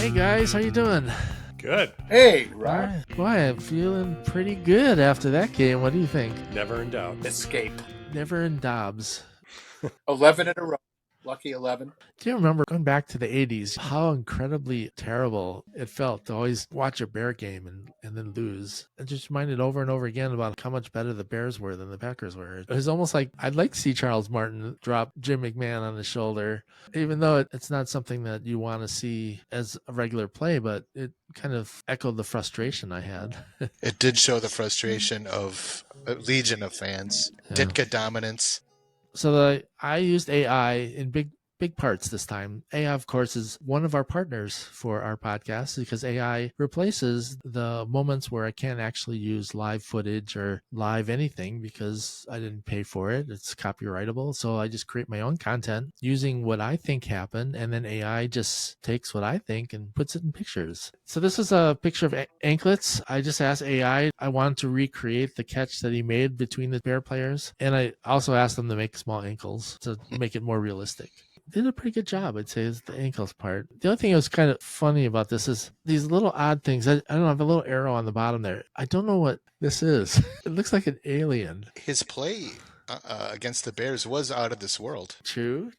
Hey guys, how you doing? Good. Hey, All Rob. right. Boy, I'm feeling pretty good after that game. What do you think? Never in doubt. Escape. Never in Dobbs. 11 in a row. Lucky 11. Do you remember going back to the 80s, how incredibly terrible it felt to always watch a Bear game and then lose? It just reminded over and over again about how much better the Bears were than the Packers were. It was almost like I'd like to see Charles Martin drop Jim McMahon on the shoulder, even though it's not something that you want to see as a regular play, but it kind of echoed the frustration I had. It did show the frustration of a legion of fans. Yeah. Ditka dominance. So I used AI in big parts this time. AI, of course, is one of our partners for our podcast because AI replaces the moments where I can't actually use live footage or live anything because I didn't pay for it. It's copyrightable. So I just create my own content using what I think happened, and then AI just takes what I think and puts it in pictures. So this is a picture of anklets. I just asked AI, I wanted to recreate the catch that he made between the Bear players. And I also asked them to make small ankles to make it more realistic. Did a pretty good job, I'd say, is the ankles part. The other thing that was kind of funny about this is these little odd things. I don't know, I have a little arrow on the bottom there. I don't know what this is. It looks like an alien. His play against the Bears was out of this world. True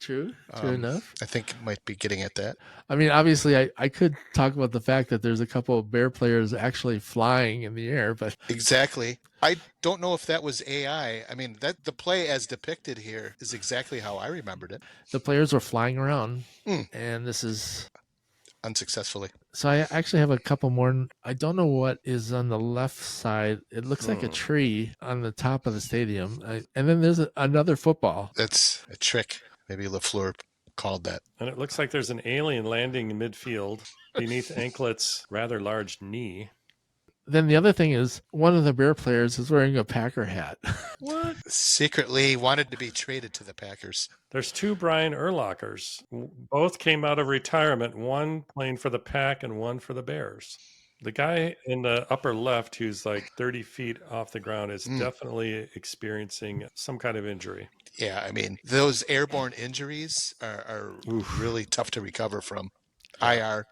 enough. I think it might be getting at that. I mean, obviously, I could talk about the fact that there's a couple of Bear players actually flying in the air, but Exactly. I don't know if that was AI. I mean, that the play as depicted here is exactly how I remembered it. the players were flying around, and this is... Unsuccessfully. So I actually have a couple more. I don't know what is on the left side. It looks like a tree on the top of the stadium. And then there's another football. That's a trick. Maybe LaFleur called that. And it looks like there's an alien landing in midfield beneath Anklet's rather large knee. Then the other thing is one of the Bear players is wearing a Packer hat. What? Secretly wanted to be traded to the Packers. There's two Brian Urlachers. Both came out of retirement, one playing for the Pack and one for the Bears. The guy in the upper left who's like 30 feet off the ground is definitely experiencing some kind of injury. Yeah, I mean, those airborne injuries are really tough to recover from. IR.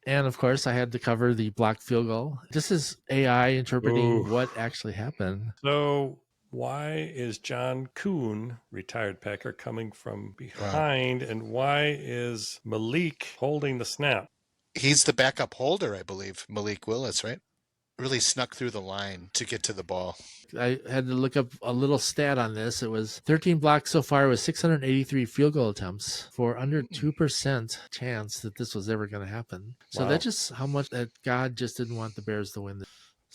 And of course, I had to cover the blocked field goal. This is AI interpreting what actually happened. So why is John Kuhn, retired Packer, coming from behind? Wow. And why is Malik holding the snap? He's the backup holder, I believe. Malik Willis, right? Really snuck through the line to get to the ball. I had to look up a little stat on this. It was 13 blocks so far with 683 field goal attempts for under 2% chance that this was ever going to happen. So that's just how much that God just didn't want the Bears to win.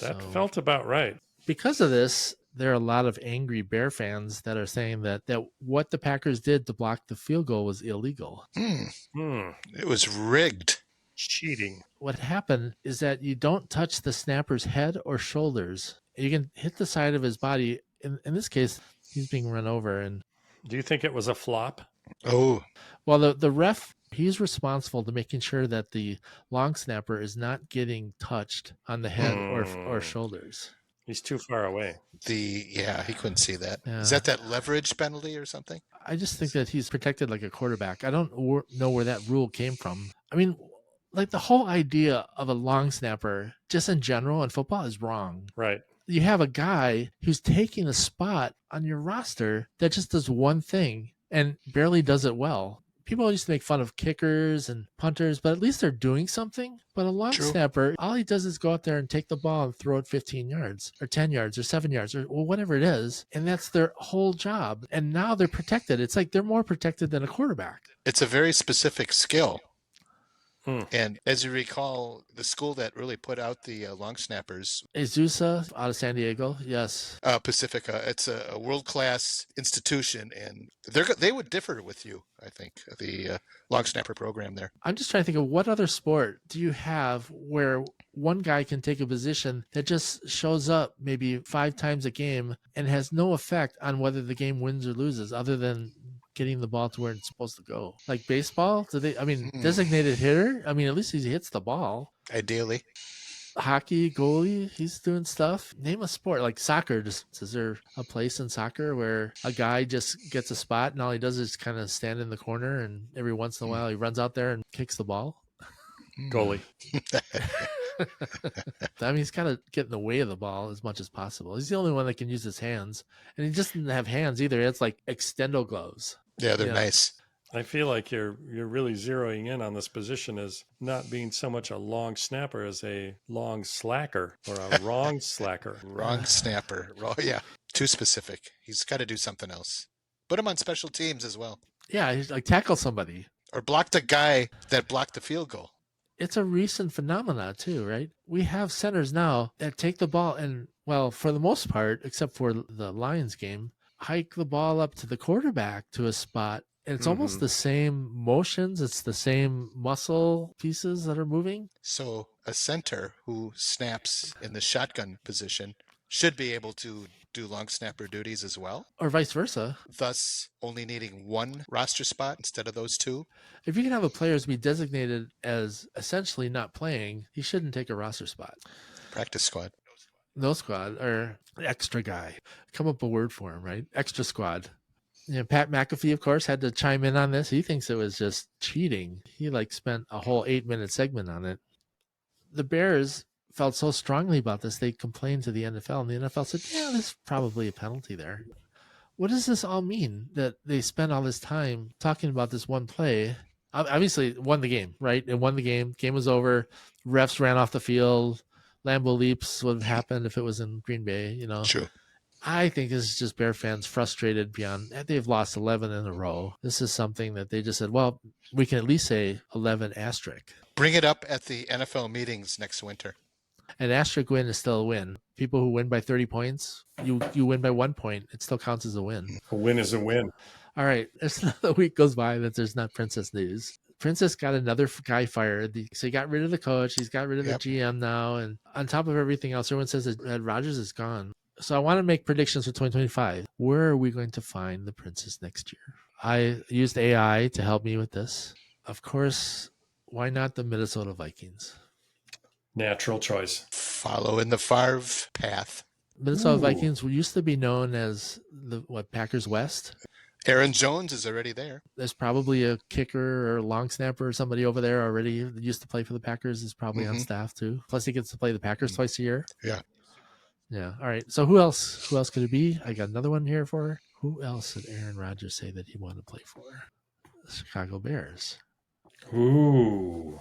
That felt about right. Because of this, there are a lot of angry Bear fans that are saying that what the Packers did to block the field goal was illegal. It was rigged. Cheating. What happened is that you don't touch the snapper's head or shoulders. You can hit the side of his body. In this case, he's being run over. And do you think it was a flop? Oh. Well, the ref, he's responsible to making sure that the long snapper is not getting touched on the head or shoulders. He's too far away. He couldn't see that. Yeah. Is that leverage penalty or something? I just think that he's protected like a quarterback. I don't know where that rule came from. I mean, like the whole idea of a long snapper, just in general in football, is wrong. Right. You have a guy who's taking a spot on your roster that just does one thing and barely does it well. People used to make fun of kickers and punters, but at least they're doing something. But a long snapper, all he does is go out there and take the ball and throw it 15 yards or 10 yards or 7 yards or whatever it is. And that's their whole job. And now they're protected. It's like they're more protected than a quarterback. It's a very specific skill. And as you recall, the school that really put out the long snappers, Azusa out of San Diego, yes. Pacifica, it's a world-class institution, and they would differ with you, I think, the long snapper program there. I'm just trying to think of what other sport do you have where one guy can take a position that just shows up maybe 5 times a game and has no effect on whether the game wins or loses other than getting the ball to where it's supposed to go. Like baseball, designated hitter? I mean, at least he hits the ball. Ideally. Hockey, goalie, he's doing stuff. Name a sport. Like soccer, is there a place in soccer where a guy just gets a spot and all he does is kind of stand in the corner and every once in a while he runs out there and kicks the ball? Goalie. I mean, he's got to get in the way of the ball as much as possible. He's the only one that can use his hands. And he just didn't have hands either. It's like extendo gloves. Yeah, they're Yeah. nice. I feel like you're really zeroing in on this position as not being so much a long snapper as a long slacker or a wrong slacker. Wrong snapper. Yeah, too specific. He's got to do something else. Put him on special teams as well. Yeah, he's like tackle somebody. Or block the guy that blocked the field goal. It's a recent phenomenon too, right? We have centers now that take the ball and, well, for the most part, except for the Lions game, hike the ball up to the quarterback to a spot. And it's almost the same motions. It's the same muscle pieces that are moving. So a center who snaps in the shotgun position should be able to do long snapper duties as well, Or vice versa. thus only needing one roster spot instead of those two. If you can have a player be designated as essentially not playing, he shouldn't take a roster spot. Practice squad. No squad or extra guy. Come up with a word for him, right? Extra squad. You know, Pat McAfee, of course, had to chime in on this. He thinks it was just cheating. He spent a whole 8-minute segment on it. The Bears felt so strongly about this, they complained to the NFL, and the NFL said, yeah, there's probably a penalty there. What does this all mean that they spent all this time talking about this one play? Obviously, it won the game, right? It won the game. Game was over. Refs ran off the field. Lambeau leaps would have happened if it was in Green Bay, you know. True. I think this is just Bear fans frustrated beyond. They've lost 11 in a row. This is something that they just said, well, we can at least say 11 asterisk. Bring it up at the NFL meetings next winter. An asterisk win is still a win. People who win by 30 points, you win by 1 point. It still counts as a win. A win is a win. All right. There's another week goes by that there's not Princess news. Princess got another guy fired. So he got rid of the coach. He's got rid of the GM now. And on top of everything else, everyone says that Rodgers is gone. So I want to make predictions for 2025. Where are we going to find the princess next year? I used AI to help me with this. Of course, why not the Minnesota Vikings? Natural choice. Follow in the Favre path. Minnesota Vikings used to be known as the Packers West. Aaron Jones is already there. There's probably a kicker or long snapper or somebody over there already that used to play for the Packers is probably on staff too. Plus he gets to play the Packers twice a year. Yeah. Yeah. All right. So who else could it be? I got another one here for her. Who else did Aaron Rodgers say that he wanted to play for? The Chicago Bears. Ooh.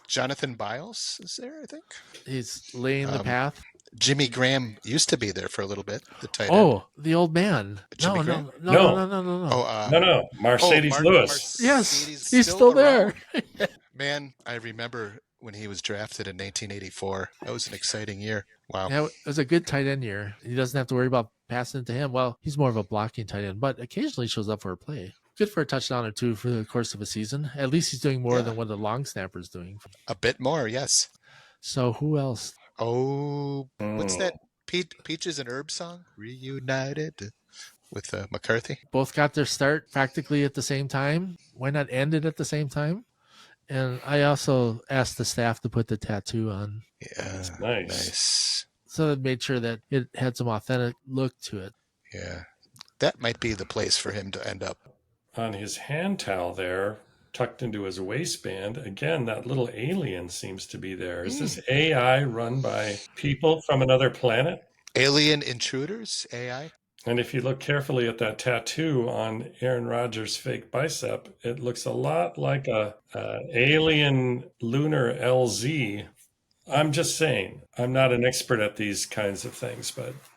Jonathan Biles is there, I think. He's laying the path. Jimmy Graham used to be there for a little bit, the tight end. Oh, the old man. Jimmy No. No. Oh, No. Mercedes Lewis. Yes, Mercedes he's still there. Man, I remember when he was drafted in 1984. That was an exciting year. Wow. Yeah, it was a good tight end year. He doesn't have to worry about passing it to him. Well, he's more of a blocking tight end, but occasionally shows up for a play. Good for a touchdown or two for the course of a season. At least he's doing more than what the long snapper is doing. A bit more, yes. So who else? Oh, what's that Peaches and Herb song? Reunited with McCarthy. Both got their start practically at the same time. Why not end it at the same time? And I also asked the staff to put the tattoo on. Yeah, Nice. So they made sure that it had some authentic look to it. Yeah, that might be the place for him to end up. On his hand towel there, tucked into his waistband, again, that little alien seems to be there. Is this AI run by people from another planet? Alien intruders, AI? And if you look carefully at that tattoo on Aaron Rodgers' fake bicep, it looks a lot like a alien lunar LZ. I'm just saying, I'm not an expert at these kinds of things,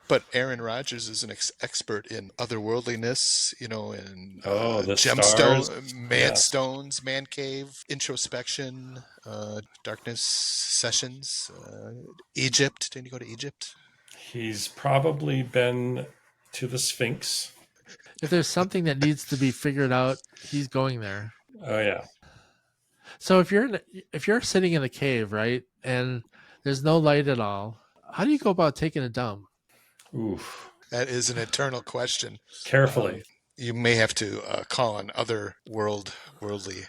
But Aaron Rodgers is an expert in otherworldliness, in the gemstone, stars. stones, man cave, introspection, darkness sessions, Egypt. Didn't you go to Egypt? He's probably been to the Sphinx. If there's something that needs to be figured out, he's going there. Oh yeah. So if you're sitting in a cave, right, and there's no light at all, how do you go about taking a dump? Oof. That is an eternal question. Carefully. You may have to call on other worldly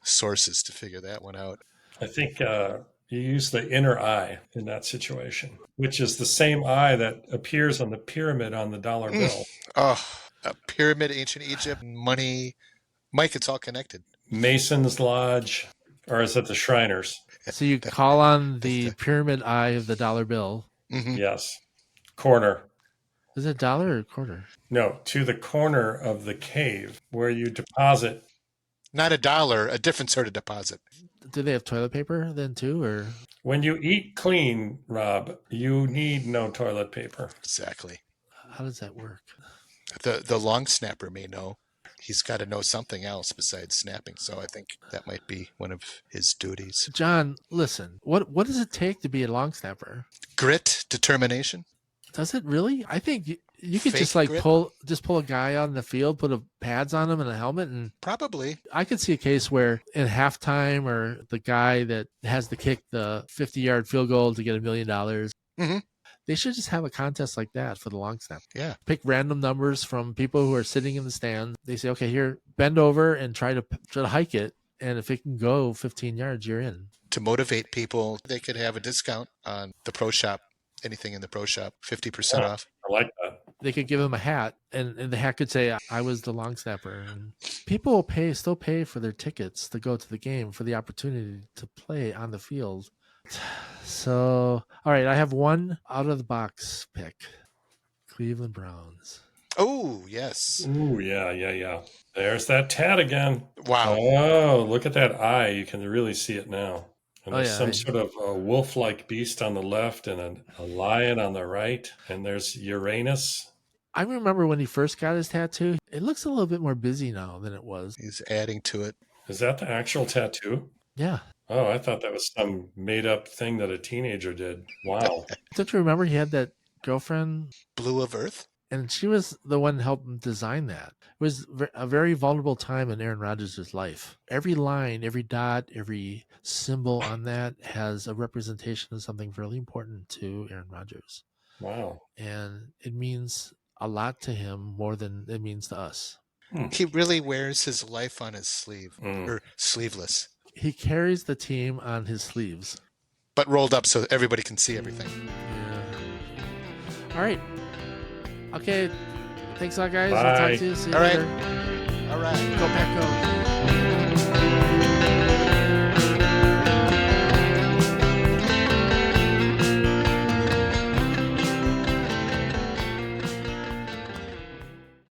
sources to figure that one out. I think you use the inner eye in that situation, which is the same eye that appears on the pyramid on the dollar bill. Oh, a pyramid, ancient Egypt, money. Mike, it's all connected. Mason's Lodge. Or is it the Shriners? So you call on the pyramid eye of the dollar bill. Mhm. Yes. Corner. Is it dollar or quarter? No, to the corner of the cave where you deposit. Not $1, a different sort of deposit. Do they have toilet paper then too, or When you eat clean, Rob, you need no toilet paper. Exactly. how does that work? The long snapper may know. He's got to know something else besides snapping. So I think that might be one of his duties. John, listen. What does it take to be a long snapper? Grit, determination. Does it really? I think you could Fake just like grit? pull a guy out in the field, put pads on him and a helmet, and Probably. I could see a case where in halftime or the guy that has to kick the 50-yard field goal to get $1 million. Mhm. They should just have a contest like that for the long snap. Yeah. Pick random numbers from people who are sitting in the stands. They say, okay, here, bend over and try to hike it. And if it can go 15 yards, you're in. To motivate people, they could have a discount on the pro shop. Anything in the pro shop, 50% Yeah. off. I like that. They could give them a hat, and the hat could say, I was the long snapper. And people will still pay for their tickets to go to the game for the opportunity to play on the field. So, all right, I have one out of the box pick. Cleveland Browns. Oh, yes. Ooh, yeah. There's that tat again. Wow. Oh, look at that eye. You can really see it now. And Oh, there's yeah. some sort of a wolf-like beast on the left and a lion on the right. And there's Uranus. I remember when he first got his tattoo. It looks a little bit more busy now than it was. He's adding to it. Is that the actual tattoo? Yeah. Oh, I thought that was some made-up thing that a teenager did. Wow. Don't you remember he had that girlfriend? Blue of Earth. And she was the one who helped him design that. It was a very vulnerable time in Aaron Rodgers' life. Every line, every dot, every symbol on that has a representation of something really important to Aaron Rodgers. Wow. And it means a lot to him more than it means to us. He really wears his life on his sleeve, or sleeveless, He carries the team on his sleeves. but rolled up so everybody can see everything. Yeah. All right. Okay. Thanks a lot, guys. Bye. I'll talk to you. See you All right. later. All right. Go Pack Go.